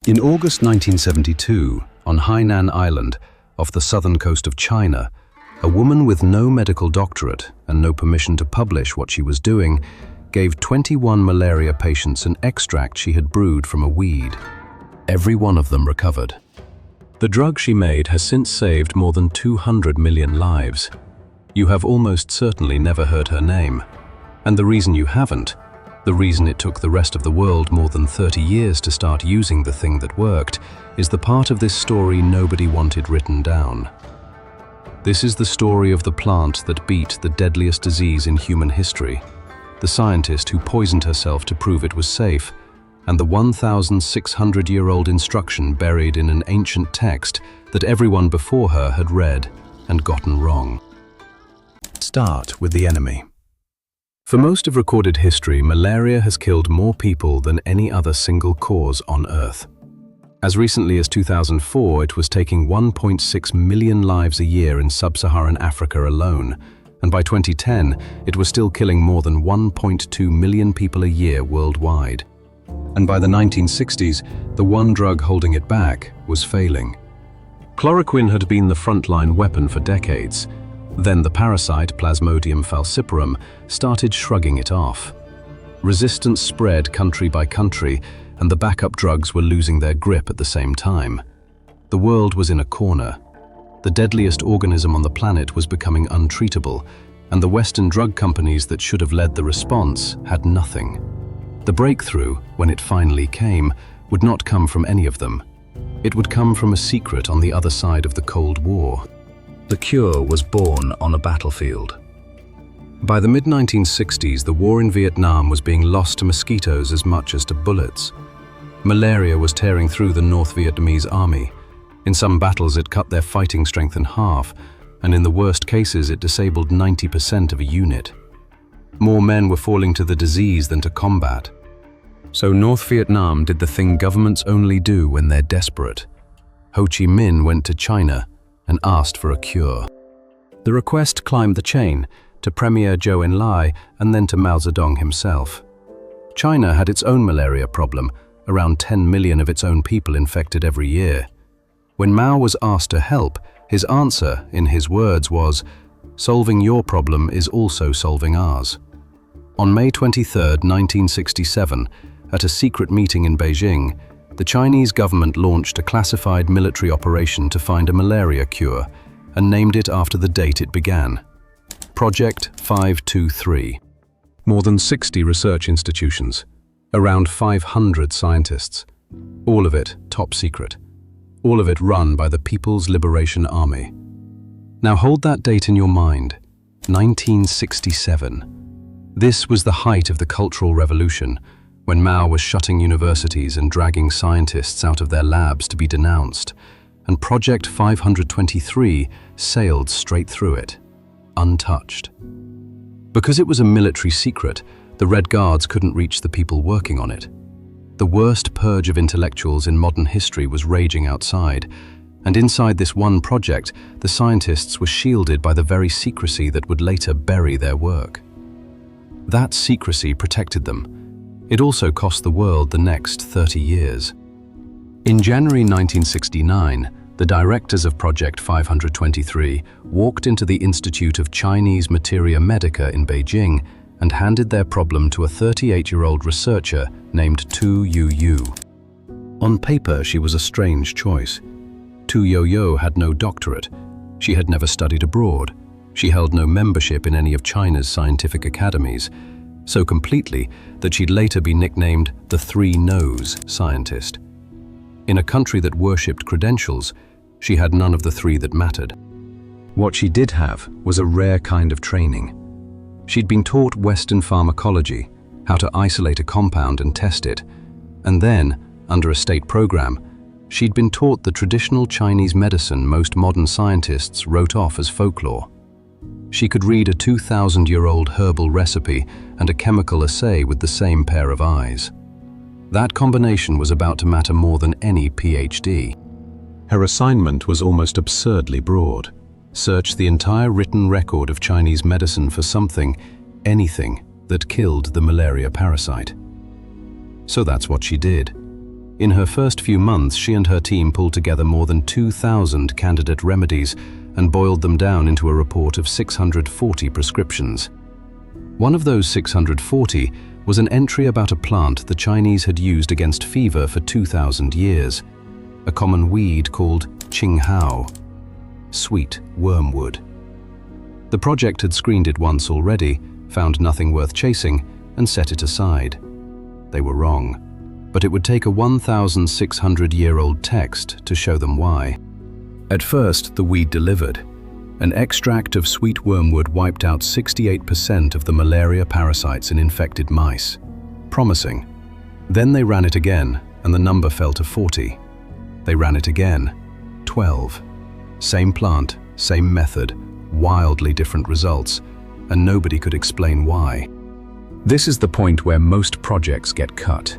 In August 1972, on Hainan Island, off the southern coast of China, a woman with no medical doctorate and no permission to publish what she was doing gave 21 malaria patients an extract she had brewed from a weed. Every one of them recovered. The drug she made has since saved more than 200 million lives. You have almost certainly never heard her name. And the reason you haven't, the reason it took the rest of the world more than 30 years to start using the thing that worked, is the part of this story nobody wanted written down. This is the story of the plant that beat the deadliest disease in human history, the scientist who poisoned herself to prove it was safe, and the 1,600-year-old instruction buried in an ancient text that everyone before her had read and gotten wrong. Start with the enemy. For most of recorded history, malaria has killed more people than any other single cause on Earth. As recently as 2004, it was taking 1.6 million lives a year in sub-Saharan Africa alone, and by 2010, it was still killing more than 1.2 million people a year worldwide. And by the 1960s, the one drug holding it back was failing. Chloroquine had been the frontline weapon for decades. Then the parasite, Plasmodium falciparum, started shrugging it off. Resistance spread country by country, and the backup drugs were losing their grip at the same time. The world was in a corner. The deadliest organism on the planet was becoming untreatable, and the Western drug companies that should have led the response had nothing. The breakthrough, when it finally came, would not come from any of them. It would come from a secret on the other side of the Cold War. The cure was born on a battlefield. By the mid-1960s, the war in Vietnam was being lost to mosquitoes as much as to bullets. Malaria was tearing through the North Vietnamese army. In some battles, it cut their fighting strength in half, and in the worst cases, it disabled 90% of a unit. More men were falling to the disease than to combat. So North Vietnam did the thing governments only do when they're desperate. Ho Chi Minh went to China and asked for a cure. The request climbed the chain to Premier Zhou Enlai and then to Mao Zedong himself. China had its own malaria problem, around 10 million of its own people infected every year. When Mao was asked to help, his answer, in his words, was, "Solving your problem is also solving ours." On May 23, 1967, at a secret meeting in Beijing, the Chinese government launched a classified military operation to find a malaria cure and named it after the date it began. Project 523. More than 60 research institutions, around 500 scientists, all of it top secret, all of it run by the People's Liberation Army. Now hold that date in your mind, 1967. This was the height of the Cultural Revolution, when Mao was shutting universities and dragging scientists out of their labs to be denounced, and Project 523 sailed straight through it, untouched. Because it was a military secret, the Red Guards couldn't reach the people working on it. The worst purge of intellectuals in modern history was raging outside, and inside this one project, the scientists were shielded by the very secrecy that would later bury their work. That secrecy protected them. It also cost the world the next 30 years. In January 1969, the directors of Project 523 walked into the Institute of Chinese Materia Medica in Beijing and handed their problem to a 38-year-old researcher named Tu Youyou. On paper, she was a strange choice. Tu Youyou had no doctorate. She had never studied abroad. She held no membership in any of China's scientific academies, so completely that she'd later be nicknamed the Three No's scientist. In a country that worshipped credentials, she had none of the three that mattered. What she did have was a rare kind of training. She'd been taught Western pharmacology, how to isolate a compound and test it, and then, under a state program, she'd been taught the traditional Chinese medicine most modern scientists wrote off as folklore. She could read a 2,000-year-old herbal recipe and a chemical assay with the same pair of eyes. That combination was about to matter more than any PhD. Her assignment was almost absurdly broad. Search the entire written record of Chinese medicine for something, anything, that killed the malaria parasite. So that's what she did. In her first few months, she and her team pulled together more than 2,000 candidate remedies and boiled them down into a report of 640 prescriptions. One of those 640 was an entry about a plant the Chinese had used against fever for 2,000 years, a common weed called qinghao, sweet wormwood. The project had screened it once already, found nothing worth chasing, and set it aside. They were wrong, but it would take a 1,600-year-old text to show them why. At first, the weed delivered. An extract of sweet wormwood wiped out 68% of the malaria parasites in infected mice. Promising. Then they ran it again, and the number fell to 40. They ran it again. 12. Same plant, same method, wildly different results, and nobody could explain why. This is the point where most projects get cut.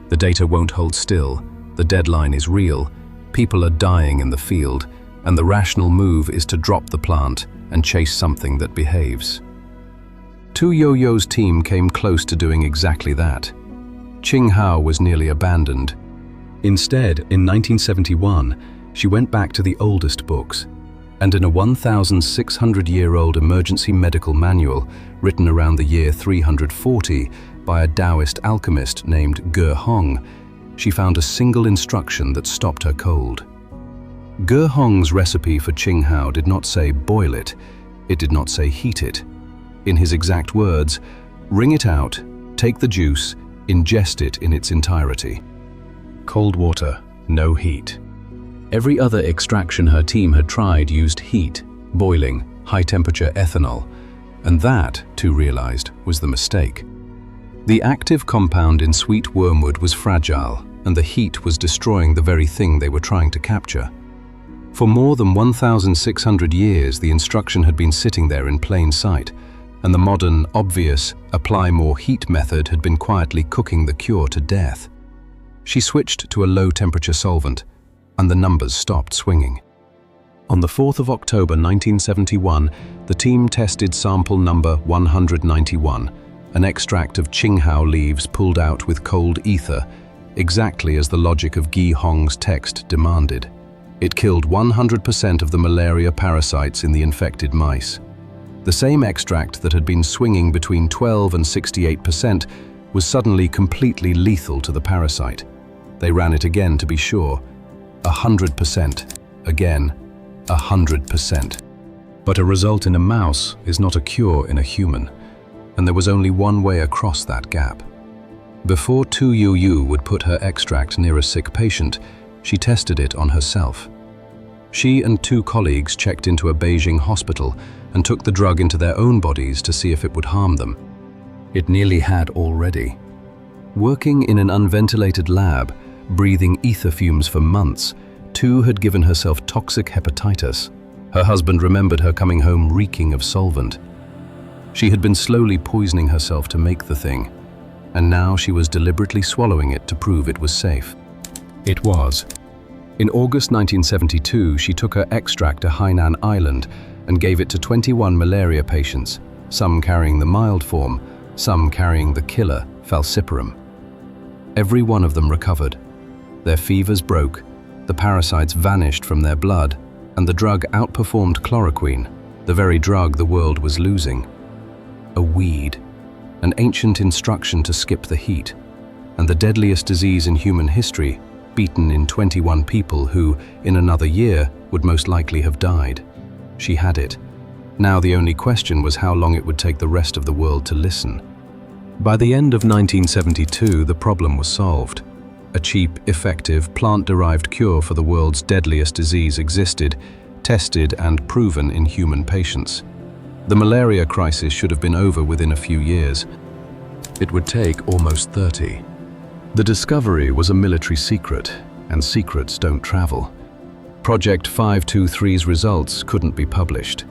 The data won't hold still, the deadline is real, people are dying in the field, and the rational move is to drop the plant and chase something that behaves. Tu Youyou's team came close to doing exactly that. Qinghao was nearly abandoned. Instead, in 1971, she went back to the oldest books, and in a 1,600-year-old emergency medical manual written around the year 340 by a Taoist alchemist named Ge Hong, she found a single instruction that stopped her cold. Ge Hong's recipe for qinghao did not say boil it, it did not say heat it. In his exact words, wring it out, take the juice, ingest it in its entirety. Cold water, no heat. Every other extraction her team had tried used heat, boiling, high-temperature ethanol, and that, Tu realized, was the mistake. The active compound in sweet wormwood was fragile, and the heat was destroying the very thing they were trying to capture. For more than 1,600 years, the instruction had been sitting there in plain sight, and the modern, obvious, apply more heat method had been quietly cooking the cure to death. She switched to a low-temperature solvent, and the numbers stopped swinging. On the 4th of October 1971, the team tested sample number 191, an extract of qinghao leaves pulled out with cold ether, exactly as the logic of Ge Hong's text demanded. It killed 100% of the malaria parasites in the infected mice. The same extract that had been swinging between 12 and 68% was suddenly completely lethal to the parasite. They ran it again to be sure. 100%. Again, 100%. But a result in a mouse is not a cure in a human, and there was only one way across that gap. Before Tu Youyou would put her extract near a sick patient, she tested it on herself. She and 2 colleagues checked into a Beijing hospital and took the drug into their own bodies to see if it would harm them. It nearly had already. Working in an unventilated lab, breathing ether fumes for months, Tu had given herself toxic hepatitis. Her husband remembered her coming home reeking of solvent. She had been slowly poisoning herself to make the thing, and now she was deliberately swallowing it to prove it was safe. It was. In August 1972, she took her extract to Hainan Island and gave it to 21 malaria patients, some carrying the mild form, some carrying the killer, falciparum. Every one of them recovered. Their fevers broke, the parasites vanished from their blood, and the drug outperformed chloroquine, the very drug the world was losing. A weed, an ancient instruction to skip the heat, and the deadliest disease in human history, beaten in 21 people who, in another year, would most likely have died. She had it. Now the only question was how long it would take the rest of the world to listen. By the end of 1972, the problem was solved. A cheap, effective, plant-derived cure for the world's deadliest disease existed, tested and proven in human patients. The malaria crisis should have been over within a few years. It would take almost 30. The discovery was a military secret, and secrets don't travel. Project 523's results couldn't be published.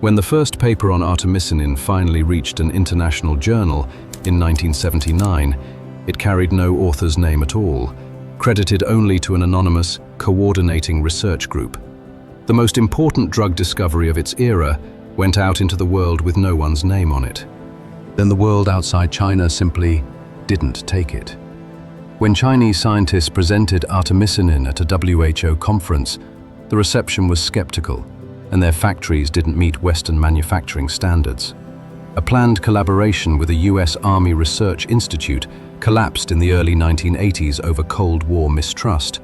When the first paper on artemisinin finally reached an international journal in 1979, it carried no author's name at all, credited only to an anonymous, coordinating research group. The most important drug discovery of its era went out into the world with no one's name on it. Then the world outside China simply didn't take it. When Chinese scientists presented artemisinin at a WHO conference, the reception was skeptical, and their factories didn't meet Western manufacturing standards. A planned collaboration with a US Army Research Institute collapsed in the early 1980s over Cold War mistrust,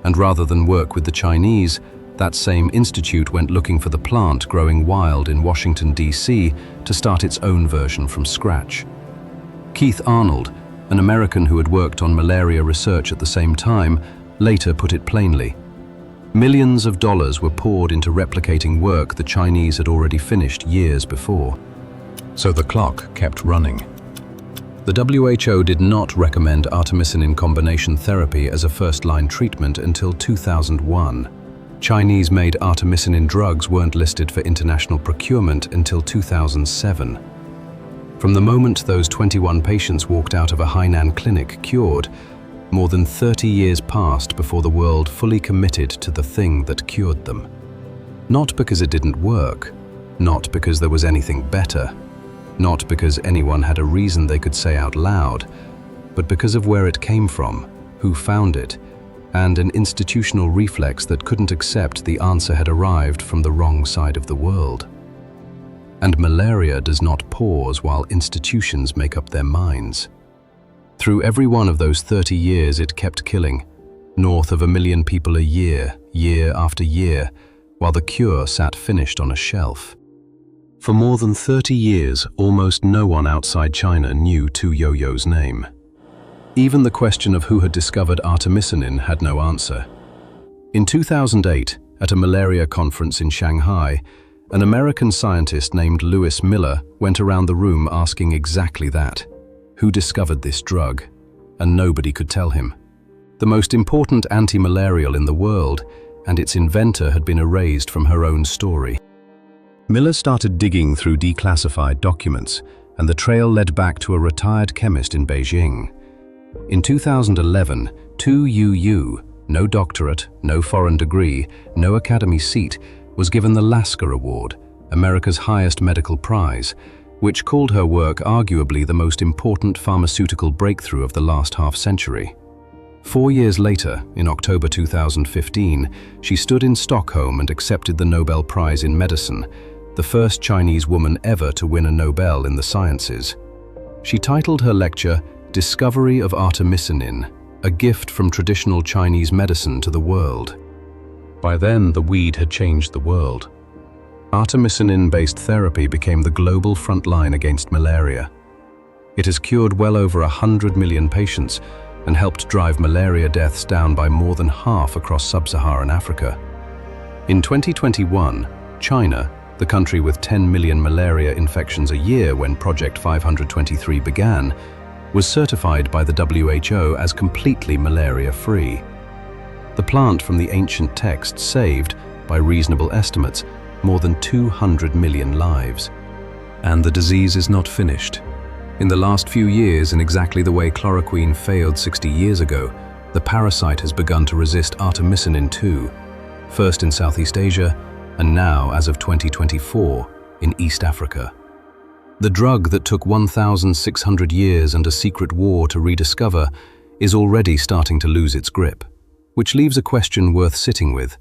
and rather than work with the Chinese, that same institute went looking for the plant growing wild in Washington, D.C. to start its own version from scratch. Keith Arnold, an American who had worked on malaria research at the same time, later put it plainly. Millions of dollars were poured into replicating work the Chinese had already finished years before. So the clock kept running. The WHO did not recommend artemisinin combination therapy as a first-line treatment until 2001. Chinese-made artemisinin drugs weren't listed for international procurement until 2007. From the moment those 21 patients walked out of a Hainan clinic cured, more than 30 years passed before the world fully committed to the thing that cured them. Not because it didn't work, not because there was anything better, not because anyone had a reason they could say out loud, but because of where it came from, who found it, and an institutional reflex that couldn't accept the answer had arrived from the wrong side of the world. And malaria does not pause while institutions make up their minds. Through every one of those 30 years it kept killing, north of 1 million people a year, year after year, while the cure sat finished on a shelf. For more than 30 years, almost no one outside China knew Tu Youyou's name. Even the question of who had discovered artemisinin had no answer. In 2008, at a malaria conference in Shanghai, an American scientist named Lewis Miller went around the room asking exactly that. Who discovered this drug? And nobody could tell him. The most important anti-malarial in the world, and its inventor had been erased from her own story. Miller started digging through declassified documents, and the trail led back to a retired chemist in Beijing. In 2011, Tu Youyou, no doctorate, no foreign degree, no academy seat, was given the Lasker Award, America's highest medical prize, which called her work arguably the most important pharmaceutical breakthrough of the last half-century. 4 years later, in October 2015, she stood in Stockholm and accepted the Nobel Prize in Medicine, the first Chinese woman ever to win a Nobel in the sciences. She titled her lecture, "Discovery of Artemisinin, a gift from traditional Chinese medicine to the world." By then, the weed had changed the world. Artemisinin-based therapy became the global front line against malaria. It has cured well over 100 million patients and helped drive malaria deaths down by more than half across sub-Saharan Africa. In 2021, China, the country with 10 million malaria infections a year when Project 523 began, was certified by the WHO as completely malaria-free. The plant from the ancient text saved, by reasonable estimates, more than 200 million lives. And the disease is not finished. In the last few years, in exactly the way chloroquine failed 60 years ago, the parasite has begun to resist artemisinin too, first in Southeast Asia, and now, as of 2024, in East Africa. The drug that took 1,600 years and a secret war to rediscover is already starting to lose its grip, which leaves a question worth sitting with.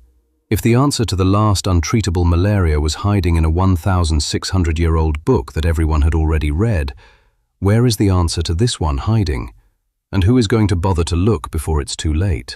If the answer to the last untreatable malaria was hiding in a 1,600-year-old book that everyone had already read, where is the answer to this one hiding? And who is going to bother to look before it's too late?